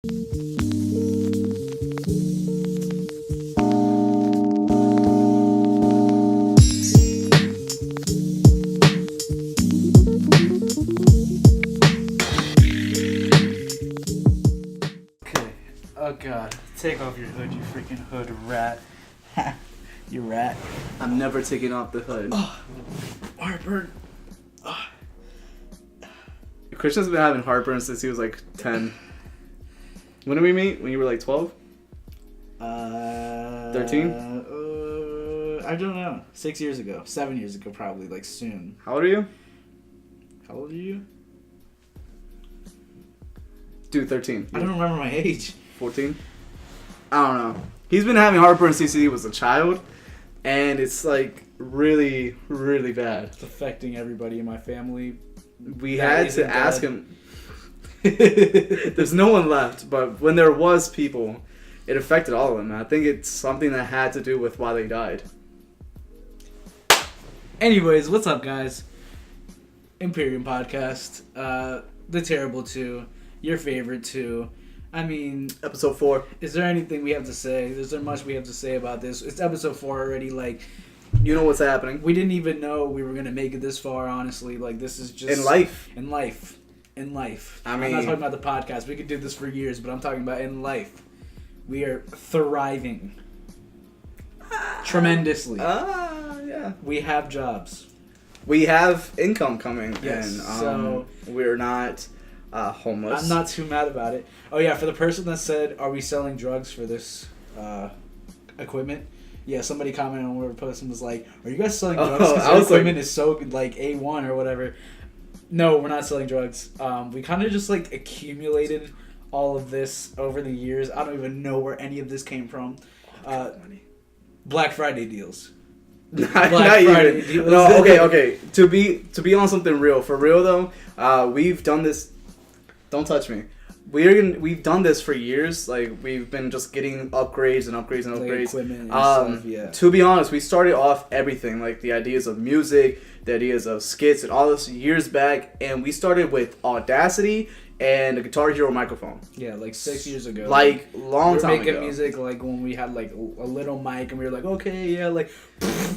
Oh god, take off your hood, you freaking hood rat. You rat. I'm never taking off the hood. Oh, heartburn. Oh. Christian's been having heartburn since he was like 10. When did we meet? When you were like 12? 13? I don't know. 6 years ago. 7 years ago, probably, like soon. How old are you? How old are you? Dude, 13. I don't remember my age. 14? I don't know. He's been having heartburn since he was a child, and it's like really, really bad. It's affecting everybody in my family. We had to ask him. There's no one left, but when there was people, it affected all of them. I think it's something that had to do with why they died. Anyways, what's up, guys? Imperium podcast. The Terrible Two. Your favorite two. I mean, episode 4. Is there anything we have to say? Is there much we have to say about this? It's episode 4 already. Like, you know what's happening. We didn't even know we were gonna make it this far. Honestly, like this is just in life. In life. I mean, I'm not talking about the podcast. We could do this for years, but I'm talking about in life. We are thriving tremendously. Yeah. We have jobs. We have income coming, yes, and so we're not homeless. I'm not too mad about it. Oh yeah, for the person that said, "Are we selling drugs for this equipment?" Yeah, somebody commented on whatever post and was like, "Are you guys selling drugs? Because equipment is so like A1 or whatever." No, we're not selling drugs. We kind of just like accumulated all of this over the years. I don't even know where any of this came from. Black Friday deals. Not Friday even. Deals. No, okay. To be on something real, for real though, we've done this. Don't touch me. We've done this for years. Like we've been just getting upgrades and upgrades and upgrades. Like equipment and stuff, yeah. To be honest, we started off everything, like the ideas of music, the ideas of skits, and all this years back. And we started with Audacity and a Guitar Hero microphone. Yeah, like 6 years ago. Like long time ago. We were making music like when we had like a little mic and we were like, okay, yeah, like,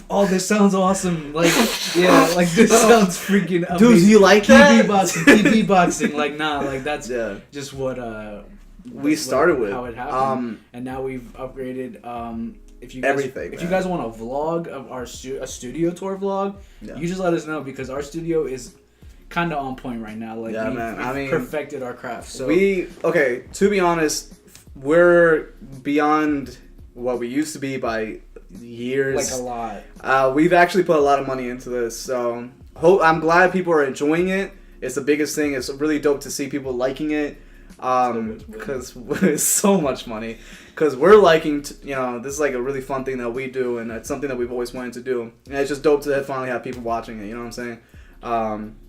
oh, this sounds awesome. Like, yeah, like this sounds freaking amazing. Dude, do you like that? TV boxing. Like, nah, like that's just what we started with. How it happened. And now we've upgraded. If you guys, everything. If you guys want a vlog of our a studio tour vlog, you just let us know because our studio is kind of on point right now. Like, we've perfected our craft. So to be honest, we're beyond what we used to be by years. Like a lot. We've actually put a lot of money into this, so I'm glad people are enjoying it. It's the biggest thing. It's really dope to see people liking it, because it's so much money. Because we're liking, this is like a really fun thing that we do, and it's something that we've always wanted to do. And it's just dope to finally have people watching it. You know what I'm saying?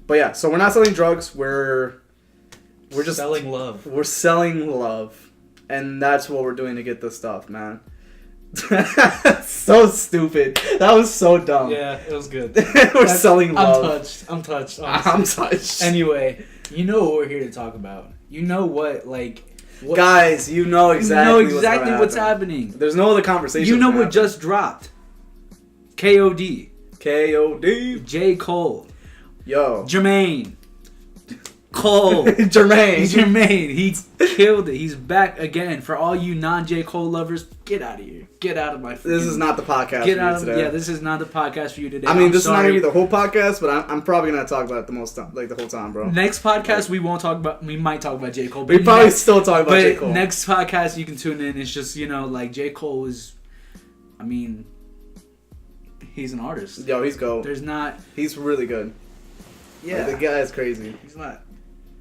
But yeah, so we're not selling drugs. We're just selling love. We're selling love, and that's what we're doing to get this stuff, man. So stupid. That was so dumb. Yeah, it was good. Selling love. I'm touched. Honestly. I'm touched. Anyway, you know what we're here to talk about. You know what, guys, you know exactly what's happening. There's no other conversation. You know what just dropped? KOD. J. Cole. Yo. Jermaine. Cole. Jermaine. He killed it. He's back again. For all you non-J. Cole lovers, get out of here. Get out of my freaking... This is not the podcast for you today. Yeah, this is not the podcast for you today. I mean, this is not going to be the whole podcast, but I'm probably going to talk about it the whole time, bro. Next podcast, we won't talk about... We might talk about J. Cole. But we probably still talk about J. Cole. Next podcast, you can tune in. It's just, J. Cole is... I mean... He's an artist. Yo, he's GOAT. He's really good. Yeah. Like, the guy is crazy. He's not...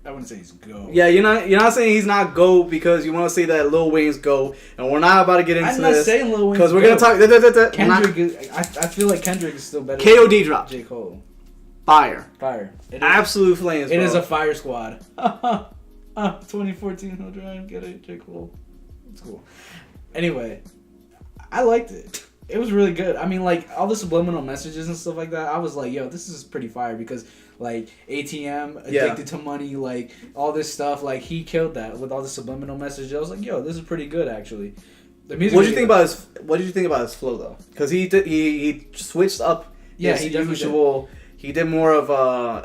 I wouldn't say he's GOAT. Yeah, you're not saying he's not GOAT because you want to say that Lil Wayne's GOAT, and we're not about to get into this. I'm not saying Lil Wayne's because we're going to talk... Kendrick I feel like Kendrick is still better KOD dropped. J. Cole. Fire. Absolute flames, bro. It is a fire squad. 2014, he'll try and get it, J. Cole. It's cool. Anyway, I liked it. It was really good. I mean, like, all the subliminal messages and stuff like that, I was like, yo, this is pretty fire because, like ATM, addicted to money, like all this stuff. Like he killed that with all the subliminal messages. I was like, yo, this is pretty good actually. The music. What did you think about his flow though? Because he switched up. Yeah, his usual. He did more of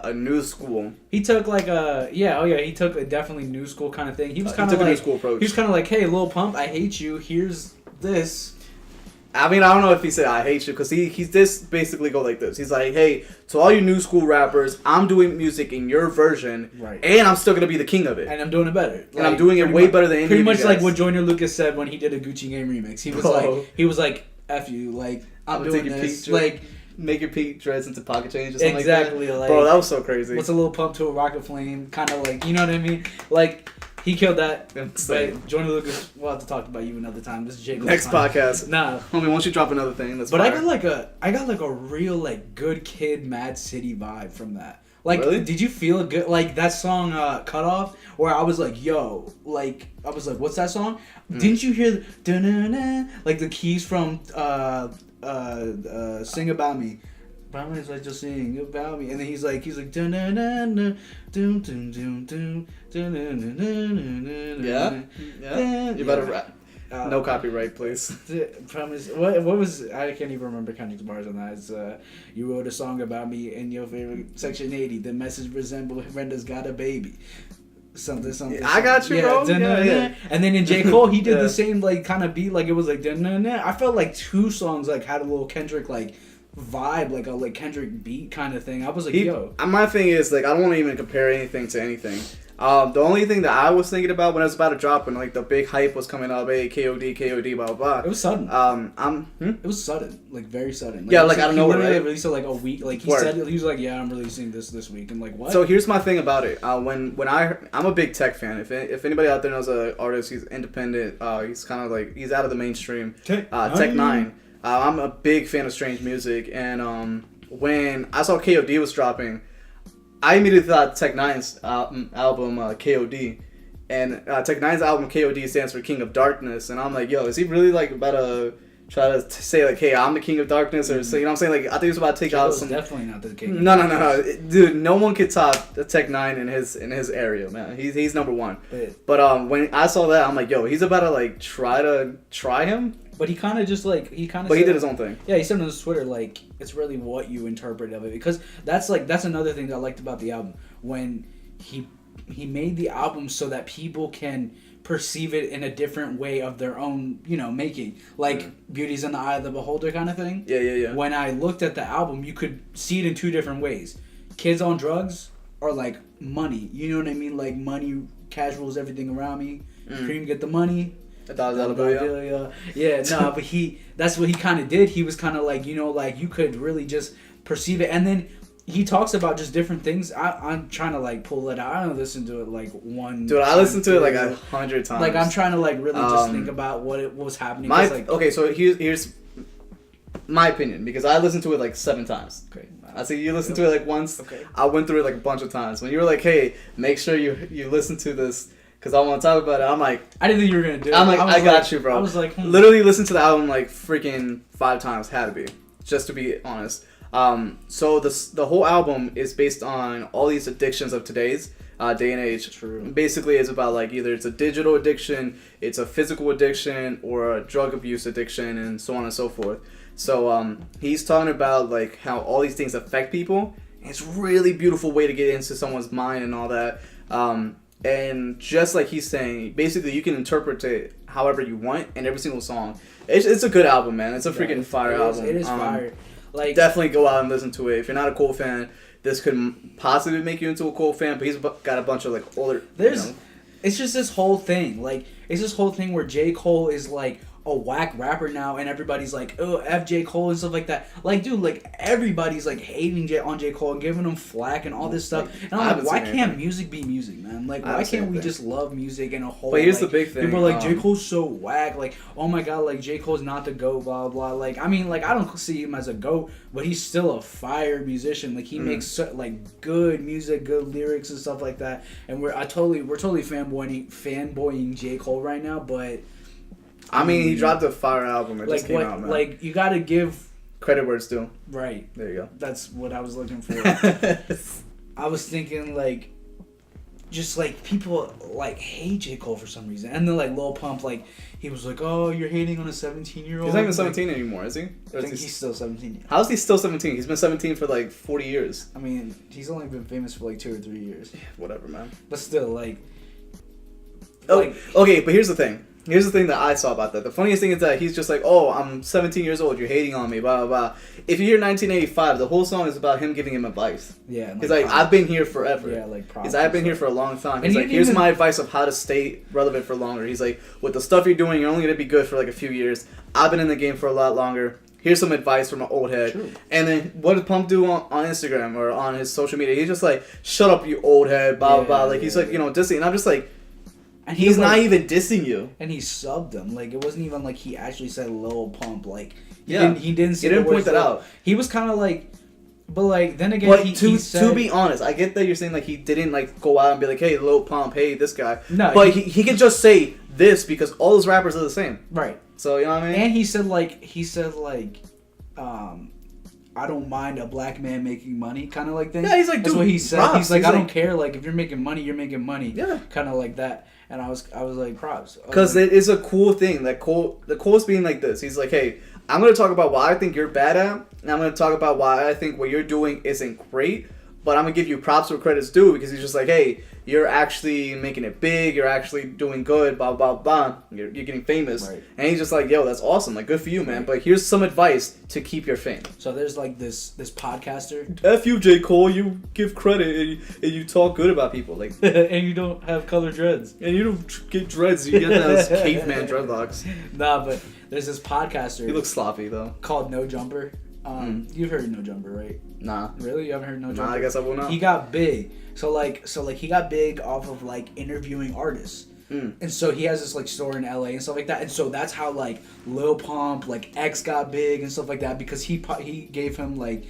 a new school. He took like he took a definitely new school kind of thing. He was kind of like a new school approach. He was kind of like, hey, Lil Pump, I hate you. Here's this. I mean, I don't know if he said I hate you, because he's just basically go like this. He's like, hey, to all you new school rappers, I'm doing music in your version, right? And I'm still gonna be the king of it, and I'm doing it better. Like, and I'm doing it way better than any pretty of you much guys. Like what Joyner Lucas said when he did a Gucci Game remix. He was like, F you, like I'm doing this, like. Make your peak dreads into pocket change or something exactly, like that. Like, bro, that was so crazy. What's a little pump to a rocket flame? Kind of like, you know what I mean? Like, he killed that. But Joyner Lucas, we'll have to talk about you another time. This is Jake. Next podcast. Nah. Homie, once you drop another thing, that's But fire. I got like a real like good kid, Mad City vibe from that. Like, really? Did you feel good? Like that song, Cut Off, where I was like, yo, like, I was like, what's that song? Didn't you hear like the keys from Sing About Me? Promise like just sing about me, and then he's like dun dun dun dun dun dun dun dun. Yeah. You better rap. No copyright, please. Promise. What was? I can't even remember Kendrick's bars on that. It's you wrote a song about me in your favorite section 80. The message resemble Brenda's got a baby. Something. I got you, bro. Yeah. And then in J. Cole, he did the same like kind of beat, like it was like dun dun dun. I felt like two songs like had a little Kendrick like vibe, like a like Kendrick beat kind of thing. I was like, yo. My thing is like I don't want to even compare anything to anything. The only thing that I was thinking about when I was about to drop, when like the big hype was coming up, hey, KOD, blah blah blah. It was sudden. It was sudden, like very sudden. Like, yeah, like I don't know. Right? Released it like a week. Like he said, he was like, yeah, I'm releasing this week. I'm like, what? So here's my thing about it. I'm a big Tech fan. If anybody out there knows an artist, he's independent. He's kind of like he's out of the mainstream. Tech Nine. I'm a big fan of Strange Music, and when I saw KOD was dropping, I immediately thought Tech Nine's album KOD, and Tech Nine's album KOD stands for King of Darkness, and I'm like, yo, is he really like about to try to say like, hey, I'm the King of Darkness, or so, you know what I'm saying? Like, I think he's about to take out some. Definitely not the king. No, dude, no one could top Tech Nine in his area, man. He's number one. But when I saw that, I'm like, yo, he's about to like try him. But he kind of just like he did his own thing. Yeah, he said on his Twitter like it's really what you interpret of it, because that's another thing that I liked about the album, when he made the album so that people can perceive it in a different way of their own, making, like beauty's in the eye of the beholder kind of thing. Yeah. When I looked at the album, you could see it in two different ways. Kids on drugs or like money. You know what I mean? Like money, casuals, everything around me. Cream, get the money. Yeah, no, but that's what he kind of did. He was kind of like, like you could really just perceive it. And then he talks about just different things. I'm trying to like pull it out. I don't listen to it like one. Dude, I listened to it like 100 times. Like I'm trying to like really just think about what was happening. Okay, so here's my opinion, because I listened to it like 7 times. Okay. I see you listened to it like once. Okay. I went through it like a bunch of times. When you were like, hey, make sure you listen to this, because I want to talk about it. I'm like, I didn't think you were gonna do it. I'm like, I got you, bro. I was like, literally listened to the album like freaking 5 times. Had to be, just to be honest. So the whole album is based on all these addictions of today's day and age. True. Basically, it's about like either it's a digital addiction, it's a physical addiction, or a drug abuse addiction, and so on and so forth. So he's talking about like how all these things affect people. And it's a really beautiful way to get into someone's mind and all that. And just like he's saying, basically you can interpret it however you want in every single song. It's a good album, man. It's a freaking fire album. It is fire. Like, definitely go out and listen to it. If you're not a Cole fan, this could possibly make you into a Cole fan. But he's got a bunch of like older. It's just this whole thing. Like, it's this whole thing where J. Cole is like a whack rapper now, and everybody's like, oh, F J. Cole and stuff like that. Like, dude, like everybody's like hating on J. Cole and giving him flack and all this stuff. And I'm like, why can't music be music, man? Like, why can't we just love music in a whole? But here's the big thing. People are like, J. Cole's so whack. Like, oh my god, like J. Cole's not the GOAT, blah blah. Like, I mean, like I don't see him as a GOAT, but he's still a fire musician. Like, he makes like good music, good lyrics and stuff like that. And we're totally fanboying J. Cole right now, but. I mean, he dropped a fire album. It just came out, man. Like, you gotta give credit where it's due. Right. There you go. That's what I was looking for. I was thinking like, just like people like hate J. Cole for some reason, and then like Lil Pump, like he was like, "Oh, you're hating on a 17-year-old." He's not even 17 anymore, is he? I think he's still 17. How is he still 17? He's been 17 for like 40 years. I mean, he's only been famous for like 2 or 3 years. Yeah, whatever, man. But still, like. Okay, but here's the thing. Here's the thing that I saw about that. The funniest thing is that he's just like, oh, I'm 17 years old, you're hating on me, blah, blah, blah. If you hear 1985, the whole song is about him giving him advice. Yeah. He's like, I've been here forever. Yeah, like He's like, I've been here for a long time. He's like, here's my advice of how to stay relevant for longer. He's like, with the stuff you're doing, you're only going to be good for like a few years. I've been in the game for a lot longer. Here's some advice from an old head. True. And then what did Pump do on Instagram or on his social media? He's just like, shut up, you old head, blah, blah, blah. Like, he's like, dissing. And I'm just like, and he's not even dissing you. And he subbed him. Like, it wasn't even like he actually said Lil Pump. Like, he didn't point that out. He was kind of like, but like, then again, but he said, to be honest, I get that you're saying like he didn't like go out and be like, hey, Lil Pump, hey, this guy. No. But he could just say this because all those rappers are the same. Right. So, you know what I mean? And he said I don't mind a black man making money, kind of like thing. Yeah, he's like, that's what he said. Props. He's like, I don't care. Like, if you're making money, you're making money. Yeah. Kind of like that. And I was like, props. Because it is a cool thing. Like Cole's being like this. He's like, hey, I'm going to talk about what I think you're bad at. And I'm going to talk about why I think what you're doing isn't great. But I'm going to give you props where credit's due. Because he's just like, hey, you're actually making it big. You're actually doing good. Blah, blah, blah. You're getting famous. Right. And he's just like, yo, that's awesome. Like, good for you, man. But here's some advice to keep your fame. So there's like this podcaster. F you, J. Cole. You give credit and you talk good about people. Like, and you don't have color dreads. And you don't get dreads. You get those caveman dreadlocks. Nah, but there's this podcaster. He looks sloppy, though. Called No Jumper. You've heard No Jumper, right? Nah. Really? You haven't heard No Jumper? Nah, I guess I will not. He got big. So he got big off of like interviewing artists. And so he has this like store in LA and stuff like that. And so that's how like Lil Pump, like X got big and stuff like that because he gave him like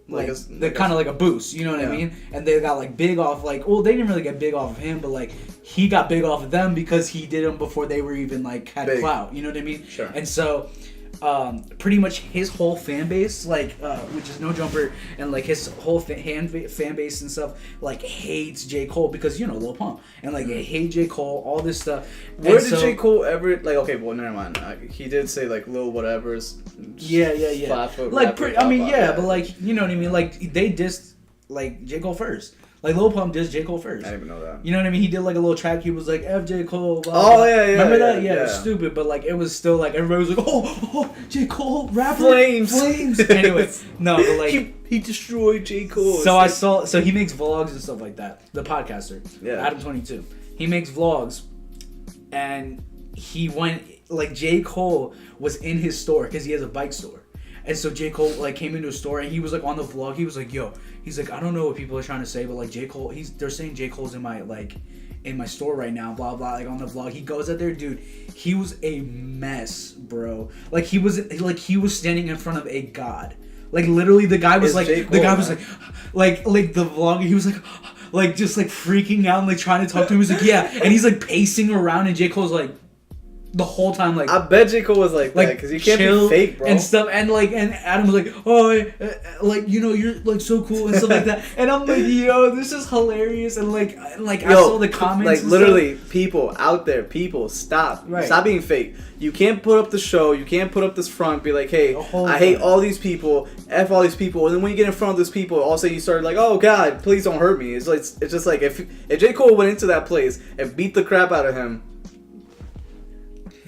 the kind of like a boost, you know what I mean? And they got like big off they didn't really get big off of him, but like he got big off of them because he did them before they were even like had big clout, you know what I mean? Sure. And so pretty much his whole fan base, which is No Jumper, and like his whole fan base and stuff, like hates J. Cole because Lil Pump, and like they hate J. Cole, all this stuff. Where did J. Cole ever okay? Well, never mind. He did say like Lil whatever's. Yeah. Like, but like you know what I mean. Like they dissed like J. Cole first. Like, Lil Pump dissed J. Cole first. I didn't even know that. You know what I mean? He did, like, a little track. He was like, F J. Cole, blah, blah. Oh, yeah. Remember that? Yeah, it was stupid. But, like, it was still, like, everybody was like, oh, J. Cole, rapper. Flames. Anyway, no, but, like... He destroyed J. Cole. So he makes vlogs and stuff like that. The podcaster. Yeah. Adam22. He makes vlogs. And he went... Like, J. Cole was in his store because he has a bike store. And so J. Cole, like, came into a store, and he was, like, on the vlog. He was like, yo... He's like, I don't know what people are trying to say, but like J. Cole, they're saying J. Cole's in my store right now, blah blah. Like on the vlog, he goes out there, dude. He was a mess, bro. Like he was standing in front of a god. Like literally, the guy was like, the guy was like the vlogger. He was like just like freaking out and like trying to talk to him. He was like, yeah, and he's like pacing around, and J. Cole's like. The whole time, like I bet J. Cole was like that because you can't be fake, bro, and stuff, and Adam was like, oh, you're like so cool and stuff like that, and I'm like, yo, this is hilarious, and like I saw the comments, like literally, people out there, stop being fake. You can't put up the show, you can't put up this front, be like, hey, I hate all these people, F all these people, and then when you get in front of those people, all of a sudden you start like, oh God, please don't hurt me. It's just like if J. Cole went into that place and beat the crap out of him.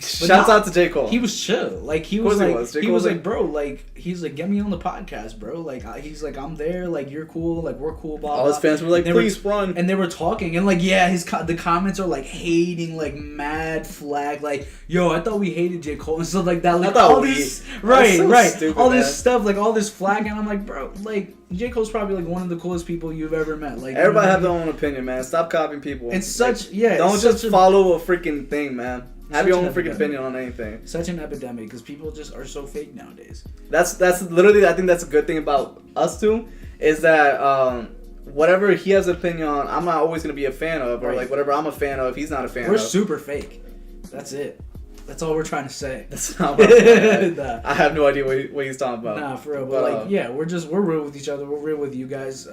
Shouts out to J. Cole. He was chill. Like he was like, bro, like he's like, get me on the podcast, bro. Like he's like, I'm there. Like you're cool. Like we're cool. Blah, all his fans were like, please run. And they were talking, and like, yeah, the comments are like hating, like mad flag, like, yo, I thought we hated J. Cole and stuff like that. Like all this, right, stupid, all this stuff, like all this flag, and I'm like, bro, like J. Cole's probably like one of the coolest people you've ever met. Like everybody have their own opinion, man. Stop copying people. It's don't just follow a freaking thing, man. Have your own freaking opinion on anything. Such an epidemic because people just are so fake nowadays. That's literally, I think that's a good thing about us two, is that whatever he has an opinion on, I'm not always going to be a fan of, or like whatever I'm a fan of, he's not a fan of. We're super fake. That's it. That's all we're trying to say. That's not what I have no idea what he's talking about. Nah, for real. But like, yeah, we're real with each other. We're real with you guys.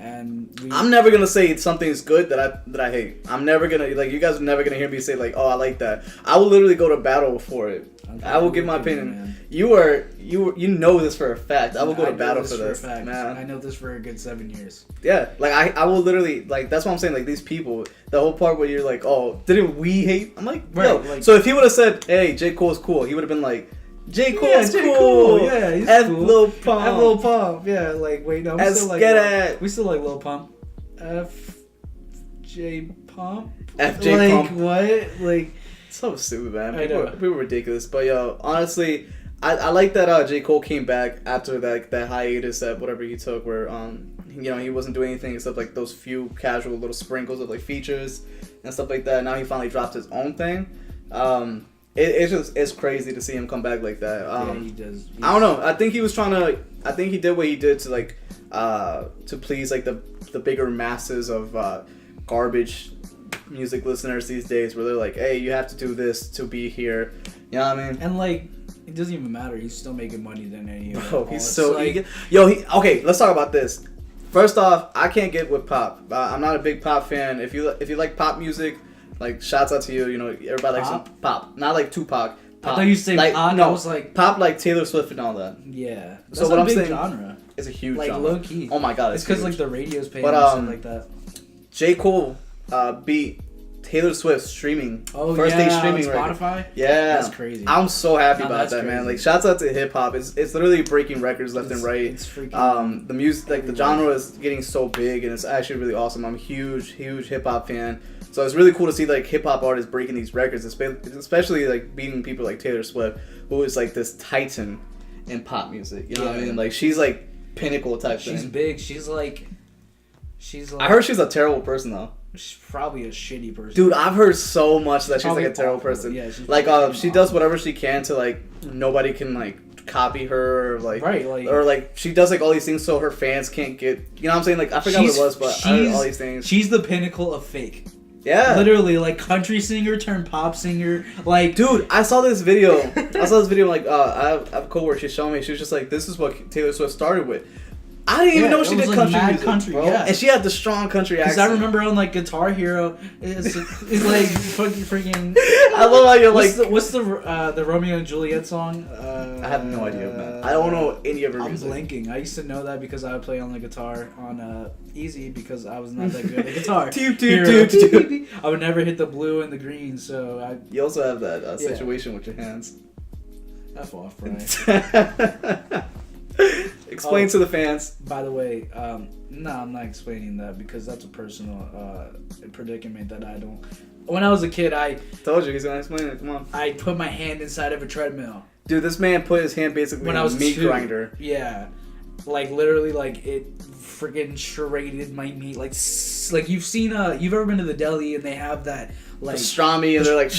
And I'm never gonna say something's good that I hate. I'm never gonna like you guys are never gonna hear me say like, oh, I like that. I will literally go to battle for it. I will give my opinion. Man. You know this for a fact. I will go to battle for this, man. I know this for a good 7 years. Yeah, like I will literally like that's what I'm saying. Like these people, the whole part where you're like, oh, didn't we hate? I'm like, right. Yo. Like, so if he would have said, hey, J. Cole's cool, he would have been like, J. Cole's cool. Yeah, he's F cool. Lil Pump. F Lil Pump. Yeah, like wait, no, we still like Lil Pump. F J Pump. F J Pump. What? Like so stupid, man. People were ridiculous. But yo, honestly, I like that J. Cole came back after that hiatus that whatever he took where he wasn't doing anything except like those few casual little sprinkles of like features and stuff like that. Now he finally dropped his own thing. It's crazy to see him come back like that. Yeah, he does. I don't know. I think he was trying to. I think he did what he did to like to please like the bigger masses of garbage music listeners these days, where they're like, hey, you have to do this to be here. You know what I mean? And like, it doesn't even matter. He's still making money than any of them. He's so like, okay. Let's talk about this. First off, I can't get with pop. I'm not a big pop fan. If you like pop music. Like, shouts out to you. You know, everybody likes some pop. Not like Tupac. Pop. I thought you said like, pop. No, I was like pop like Taylor Swift and all that. Yeah. That's so what I'm saying, genre. It's a huge like, genre. Low key. Oh my god, it's because like the radio's paying and stuff like that. J. Cole beat Taylor Swift streaming. Oh first day streaming on Spotify. Record. Yeah, that's crazy. I'm so happy about that, man. Like, shouts out to hip hop. It's literally breaking records left and right. It's freaking. The music, like the genre, is getting so big, and it's actually really awesome. I'm a huge hip hop fan. So it's really cool to see like hip hop artists breaking these records, especially like beating people like Taylor Swift, who is like this titan in pop music. You know what I mean? Like she's like pinnacle type thing. She's big. She's like. I heard she's a terrible person though. She's probably a shitty person. Dude, I've heard so much that she's like a terrible person. Yeah, she's like she does whatever she can to like nobody can like copy her or like right, like or like she does like all these things so her fans can't get you know what I'm saying? Like I forgot what it was, but I heard all these things. She's the pinnacle of fake. Yeah. Literally, like, country singer turned pop singer. Like, dude, I saw this video. Like, I have a coworker, she's showing me. She was just like, this is what Taylor Swift started with. I didn't even know she did like country music, bro. Yeah. And she had the strong country accent. Because I remember on, like, Guitar Hero, it's like, freaking... I love how you're like... What's the Romeo and Juliet song? I have no idea, man. I don't know any of her music. I'm blanking. I used to know that because I would play on the guitar on Easy because I was not that good at guitar. I would never hit the blue and the green, so You also have that situation with your hands. F off, Brian. Explain to the fans. By the way, no, I'm not explaining that because that's a personal predicament that I don't. When I was a kid, I told you he's gonna explain it. Come on. I put my hand inside of a treadmill. Dude, this man put his hand basically when I was a meat grinder. Yeah, like literally, like it freaking shredded my meat. Like you've seen you've ever been to the deli and they have that like pastrami and they're like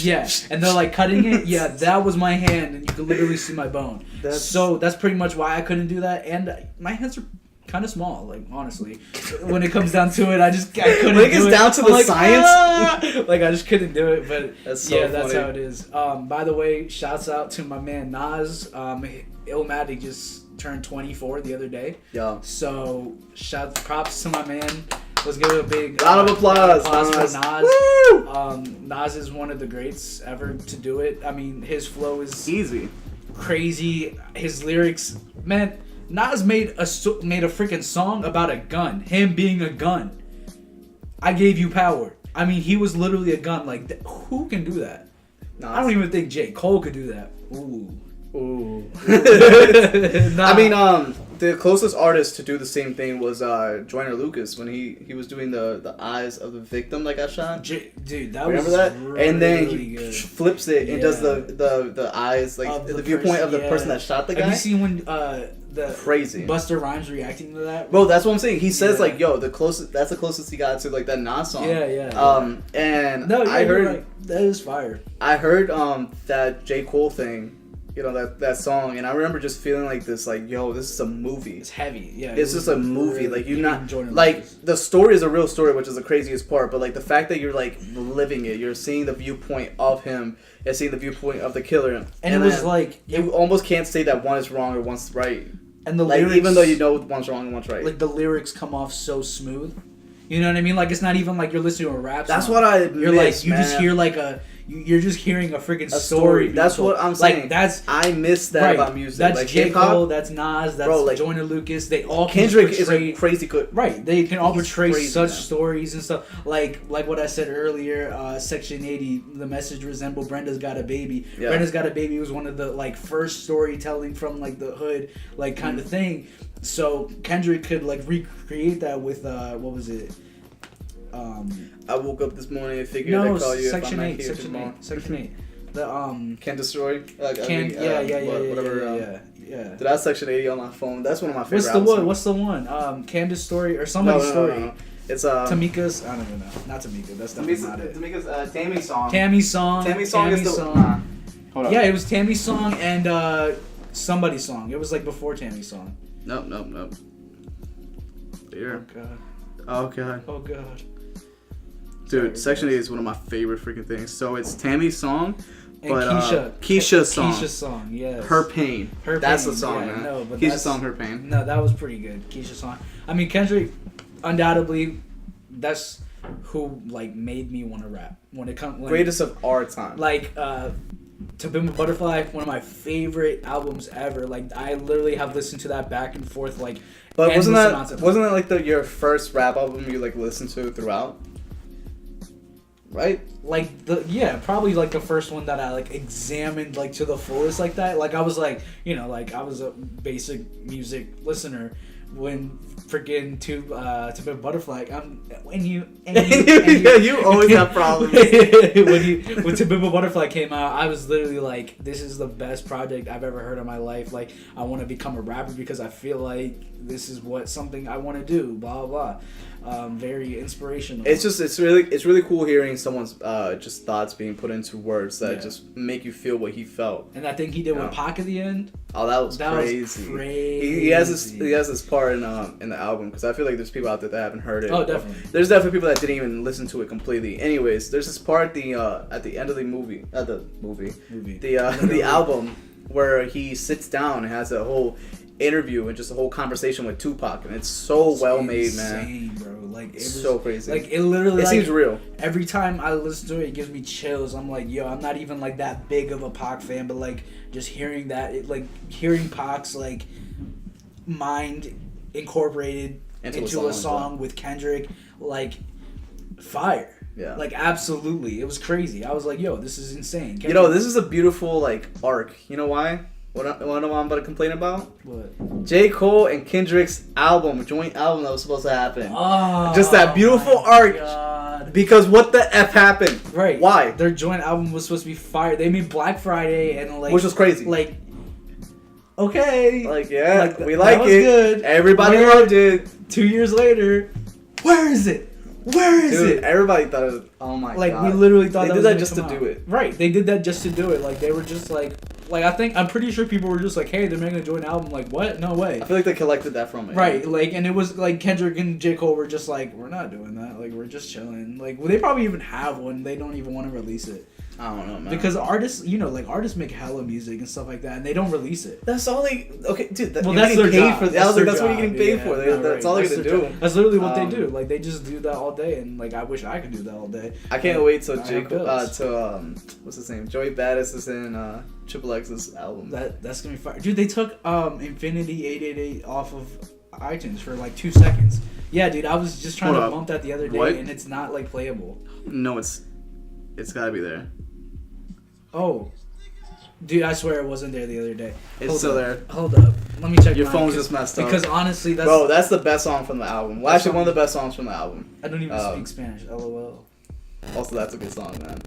and they're like cutting it. Yeah, that was my hand, and you could literally see my bone. So that's pretty much why I couldn't do that. And my hands are kind of small, like honestly. When it comes down to it, I couldn't. When it gets down to the science, like I just couldn't do it. But that's so funny. That's how it is. By the way, shouts out to my man Nas. Illmatic just turned 24 the other day. Yeah. So props to my man. Let's give it a big round of applause for Nas. Woo! Nas is one of the greats ever to do it. I mean, his flow is easy, crazy. His lyrics, man. Nas made a freaking song about a gun. Him being a gun. I gave you power. I mean, he was literally a gun. Like, who can do that? Nas. I don't even think J. Cole could do that. Ooh. I mean, the closest artist to do the same thing was Joyner Lucas when he was doing the eyes of the victim that got shot. Dude, that remember was that? Really and then he good. Flips it and does the eyes like the viewpoint of the person that shot the guy. Have you seen when the crazy Busta Rhymes reacting to that? Bro, that's what I'm saying. He says like, "Yo, that's the closest he got to like that Nas song." Yeah. And I heard right. That is fire. I heard that J. Cole thing. You know, that song, and I remember just feeling like this, like, yo, this is a movie. It's heavy, yeah. It's just a movie, like, you're not, like, the story is a real story, which is the craziest part, but, like, the fact that you're, like, living it, you're seeing the viewpoint of him, and seeing the viewpoint of the killer. And it was, like... You almost can't say that one is wrong or one's right. And the like lyrics, even though you know one's wrong and one's right. Like the lyrics come off so smooth. You know what I mean? Like it's not even like you're listening to a rap song. That's what I You're miss, like you man. just hear like you're just hearing a freaking story. That's what I'm saying. Like I miss that about music. That's like J. hip-hop, Cole. That's Nas. That's bro, like, Joyner Lucas. They all Kendrick can is portray, a crazy good. Right. They can all portray crazy, such man. stories and stuff. Like what I said earlier. Section 80. The message resembled Brenda's Got a Baby. Yeah. Brenda's Got a Baby was one of the like first storytelling from like the hood like kind of thing. So Kendrick could like recreate that with what was it? I woke up this morning and figured I'd call you Section if I'm 8, not here Section tomorrow. 8, Section 8. The Can Destroy? whatever. Yeah. Dude, that's Section 80 on my phone. That's one of my favorite What's the one? Candace Story or somebody's story. No. It's Tamika's. I don't even know. Not Tamika. That's definitely not it. Tamika's Tammy's song. Tammy's song. Tammy's song is the song. Hold on. Yeah, it was Tammy's song and somebody's song. It was like before Tammy's song. Nope. Here. Oh god. Oh god. Oh god. Dude, Section 8 is one of my favorite freaking things. So it's Tammy's song, but and Keisha's song. Keisha's song, yes. Her Pain. That's the song, man. No, but Keisha's song, Her Pain. No, that was pretty good. Keisha's song. I mean, Kendrick, undoubtedly, that's who like made me want to rap. When it comes, Greatest of our time. Like, To Pimp a Butterfly, one of my favorite albums ever. Like, I literally have listened to that back and forth, like. But wasn't that like your first rap album you like listened to throughout? Right? Like probably like the first one that I like examined like to the fullest like that. Like I was like, you know, like I was a basic music listener when freaking To Pimp a Butterfly. You always have problems. when To Pimp a Butterfly came out, I was literally like, this is the best project I've ever heard in my life. Like I want to become a rapper because I feel like this is something I want to do. Blah blah. Very inspirational. It's really cool hearing someone's just thoughts being put into words that just make you feel what he felt. And I think he did with Pac at the end. Oh, that was crazy. He has this part in the album because I feel like there's people out there that haven't heard it. Oh, definitely. There's definitely people that didn't even listen to it completely. Anyways, there's this part at the end of the album where he sits down and has a whole interview and just a whole conversation with Tupac, and it's so well made, man. Bro. Like it's so crazy. Like it literally. It seems real. Every time I listen to it, it gives me chills. I'm like, yo, I'm not even like that big of a Pac fan, but like just hearing that, like hearing Pac's like mind incorporated into a song with Kendrick, like fire. Yeah. Like absolutely, it was crazy. I was like, yo, this is insane. Kendrick, you know, this is a beautiful like arc. You know why? What I'm about to complain about? What? J. Cole and Kendrick's joint album that was supposed to happen. Oh, just that beautiful arc. God. Because what the F happened? Right. Why? Their joint album was supposed to be fire. They made Black Friday and like, which was crazy. Like, okay, like yeah, like, we like it. Good. Everybody loved it. 2 years later, where is it? Where is it? Everybody thought it was. Oh my god! Like we literally thought they did that just to do it. Right? They did that just to do it. Like they were just like I'm pretty sure people were just like, hey, they're making a joint album. Like what? No way. I feel like they collected that from it. Right? Like, and it was like Kendrick and J. Cole were just like, we're not doing that. Like we're just chilling. Like they probably even have one. They don't even want to release it. I don't know, man. Because artists, you know, like artists make hella music and stuff like that, and they don't release it. That's all they. Okay, dude. Well, that's their job. That's what you're getting paid for. That's all they're gonna do. That's literally what they do. Like they just do that all day, and like I wish I could do that all day. I can't wait till what's his name? Joey Badass is in Triple X's album. That's gonna be fire, dude. They took Infinity 888 off of iTunes for like 2 seconds. Yeah, dude. I was just trying to bump that the other day, and it's not like playable. No, it's gotta be there. Oh, dude, I swear it wasn't there the other day. It's still there. Hold up. Let me check. Your phone's just messed up. Because honestly, that's the best song from the album. Well, actually, one of the best songs from the album. I don't even speak Spanish. LOL. Also, that's a good song, man.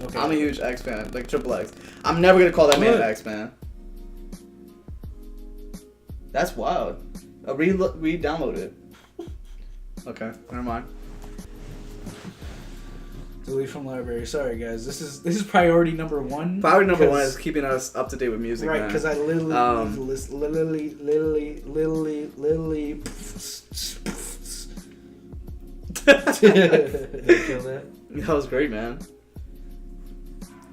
Okay. I'm a huge X fan, like Triple X. I'm never gonna call that man an X fan. That's wild. Re-download it. Okay, never mind. Delete from library. Sorry, guys. This is priority number one. Priority number one is keeping us up to date with music, right? Because I literally. Did you kill that? That was great, man.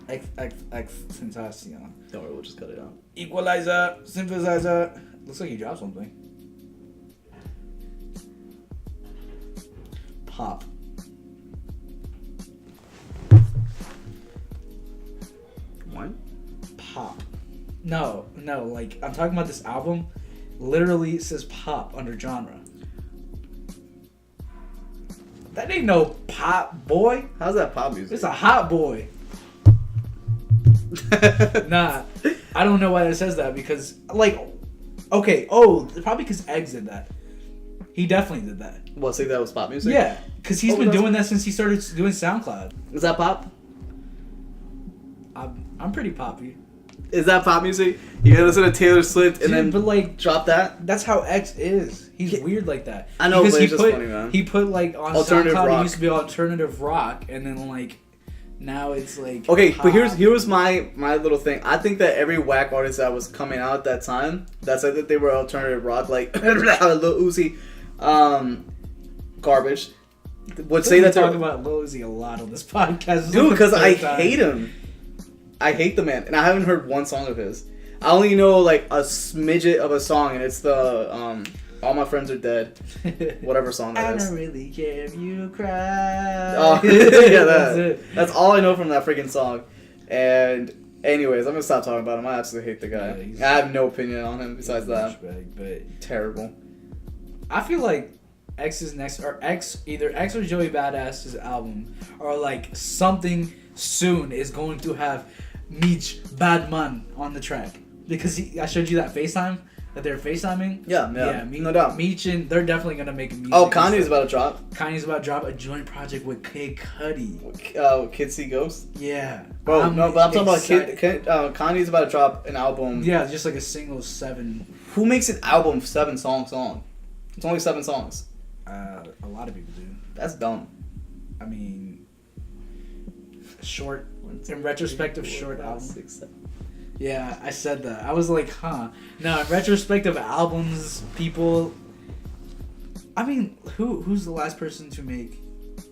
Tentacion. Don't worry, we'll just cut it out. Equalizer, synthesizer. Looks like he dropped something. Pop. What? Pop. No, like, I'm talking about this album. Literally, it says pop under genre. That ain't no pop, boy. How's that pop music? It's a hot boy. Nah, I don't know why it says that because, like, okay, probably because Eggs did that. He definitely did that. What, say that was pop music? Yeah, because he's been doing that since he started doing SoundCloud. Is that pop? I'm pretty poppy. Is that pop music? You gotta listen to Taylor Swift and then but like drop that? That's how X is. He's weird like that. I know, because but it's just funny, man. He put like on alternative SoundCloud rock. It used to be alternative rock, and then like now it's like okay, pop. but here's my little thing. I think that every whack artist that was coming out at that time that said that they were alternative rock, like Lil Uzi, garbage, would say that talk about Lil Uzi a lot on this podcast, dude, because I hate him. I hate the man, and I haven't heard one song of his. I only know like a smidget of a song, and it's the All My Friends Are Dead, whatever song that is. I don't really care if you cry. Oh, yeah, That's that's all I know from that freaking song. And anyways, I'm gonna stop talking about him. I absolutely hate the guy. Yeah, I have no opinion on him besides that. But Terrible. I feel like X's next, or either X or Joey Badass's album, or like something soon is going to have Meech Badman on the track. Because I showed you that FaceTime, that they're FaceTiming. Yeah, no doubt. Meech and they're definitely going to make a music. Oh, Kanye's about to drop. Kanye's about to drop a joint project with Kid Cudi. Kids See Ghosts? Yeah. Bro, no, but I'm talking about Kanye's about to drop an album. Yeah, just like a single 7. Who makes an album 7 songs long? It's only 7 songs. A lot of people do. That's dumb. I mean, short, in retrospective, short album. 6, 7. Yeah, I said that. I was like, huh. Now, in retrospective albums, people... I mean, who's the last person to make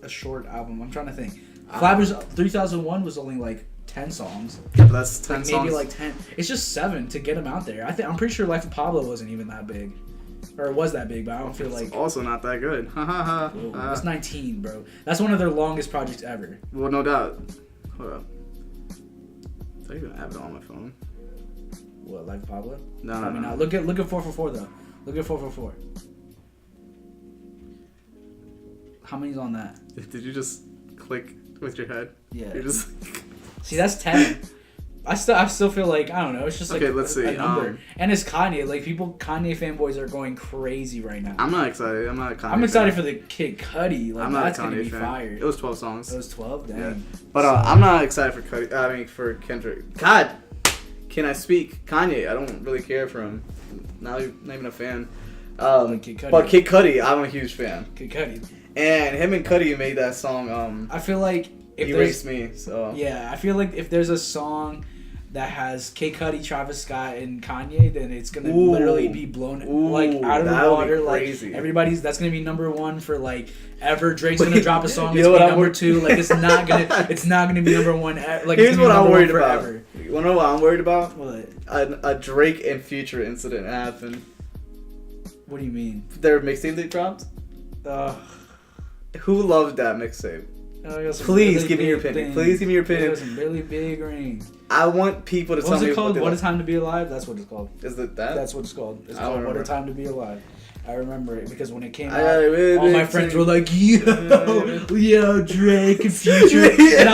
a short album? I'm trying to think. Flappers 3001 was only like 10 songs. Yeah, but that's 10 like songs. Maybe like 10. It's just 7 to get them out there. I'm pretty sure Life of Pablo wasn't even that big. Or it was that big, but I don't feel like... It's also not that good. It's 19, bro. That's one of their longest projects ever. Well, no doubt. Hold up. I even have it on my phone. What, Life of Pablo? No, Probably no. not. Look at 444 though. Look at 444. How many's on that? Did you just click with your head? Yeah. You're just... See, that's 10. I still feel like, I don't know, it's just like let's see. a number. And it's Kanye. Like, Kanye fanboys are going crazy right now. I'm not excited. I'm not a Kanye I'm excited fan. for the Kid Cudi. Like, I'm not that's a Kanye gonna be fan. fire. It was 12 songs. It was 12? Dang. Yeah. But I'm not excited for Cudi. I mean, for Kendrick. God, can I speak? Kanye, I don't really care for him. Not even a fan. Kid Cudi. But Kid Cudi, I'm a huge fan. Kid Cudi. And him and Cudi made that song. I feel like if Erase Me. So yeah, I feel like if there's a song that has Kid Cudi, Travis Scott, and Kanye, then it's gonna literally be blown like out of the water. Like that's gonna be number 1 for like ever. Drake's gonna drop a song. It's gonna be number 2. Like it's not gonna be number 1. Like here's what I'm worried about. Forever. You wanna know what I'm worried about? What? A Drake and Future incident happened. What do you mean? Their mixtape they dropped. Who loved that mixtape? Please give me your opinion. Please give me your opinion. Some really big rings. I want people to tell me What's it called? What a Time to Be Alive? That's what it's called. Is it that? That's what it's called. It's called What a Time to Be Alive. I remember it because when it came out, all my friends were like, yo, Drake and Future. And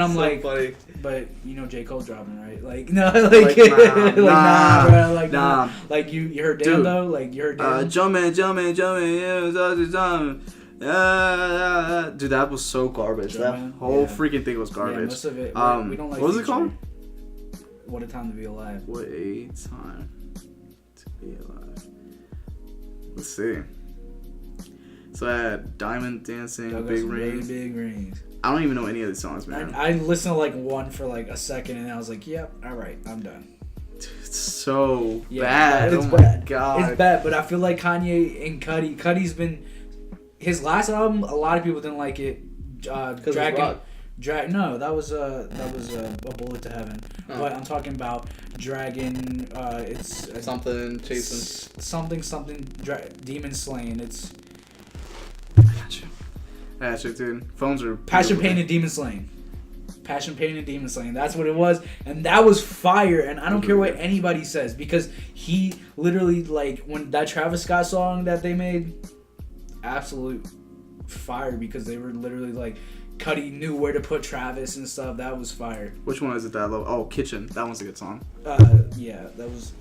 I'm like, funny. But you know J. Cole dropping, right? Like, no, like nah, bro. Like, nah. Like, you heard Dan, though? Like, you heard Dan? Jumpin', yeah, dude, that was so garbage. That whole freaking thing was garbage. Yeah, most of it. We don't like what was it called? What a Time to Be Alive. What a Time to Be Alive. Let's see. So I had Diamond Dancing, Big Rings. Really big rings. I don't even know any of these songs, man. I listened to like one for like a second, and I was like, "Yep, all right, I'm done." Dude, it's so bad. It's oh bad. My god, it's bad. But I feel like Kanye and Cudi's been his last album. A lot of people didn't like it. No, that was a bullet to heaven. Oh. But I'm talking about Dragon. It's something chasing. Something. Demon Slaying. It's. I got you, dude. Phones are. Passion, Pain, and Demon Slaying. Passion, Pain, and Demon Slaying. That's what it was, and that was fire. And I don't care what anybody says, because he literally, like, when that Travis Scott song that they made, absolute fire, because they were literally like, Cudi knew where to put Travis and stuff. That was fire. Which one is it that I love? Oh, Kitchen. That one's a good song. Yeah, that was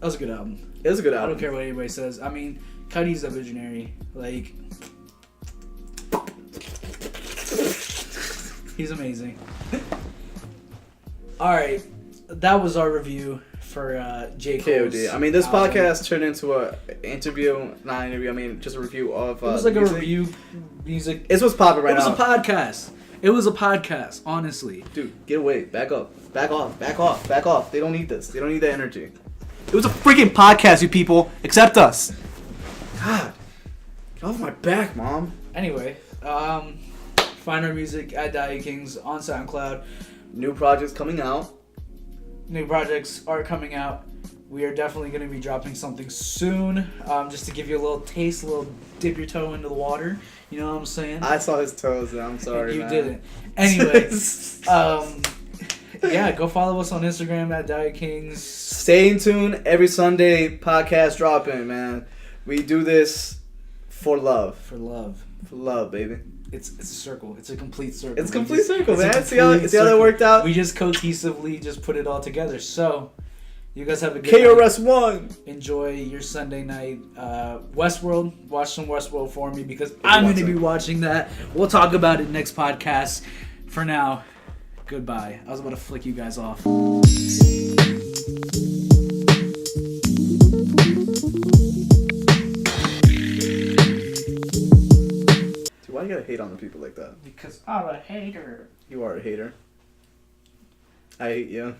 a good album. It was a good album. I don't care what anybody says. I mean, Cudi's a visionary. Like, he's amazing. All right, that was our review for J. Cole's KOD. I mean, this album. podcast turned into a interview, not an interview. I mean, just a review of. It was like music. A review music. It's what's popping right now. It was a podcast. It was a podcast. Honestly, dude, get away, back up, back off, back off, back off. They don't need this. They don't need that energy. It was a freaking podcast, you people. Accept us. God, get off my back, Mom. Anyway, find our music at Dahlia Kings on SoundCloud. New projects coming out. New projects are coming out. We are definitely going to be dropping something soon. Just to give you a little taste, a little dip your toe into the water. You know what I'm saying? I saw his toes. I'm sorry, you man. didn't. Anyway, yeah, go follow us on Instagram at Dahlia Kings. Stay in tune. Every Sunday, podcast dropping, man. We do this for love. For love. For love, baby. It's a circle. It's a complete circle. It's a complete circle, man. See how that worked out? We just cohesively just put it all together. So, you guys have a good KRS One. Enjoy your Sunday night. Westworld. Watch some Westworld for me, because I'm going to be watching that. We'll talk about it next podcast. For now, goodbye. I was about to flick you guys off. Why you gotta hate on the people like that? Because I'm a hater. You are a hater. I hate you.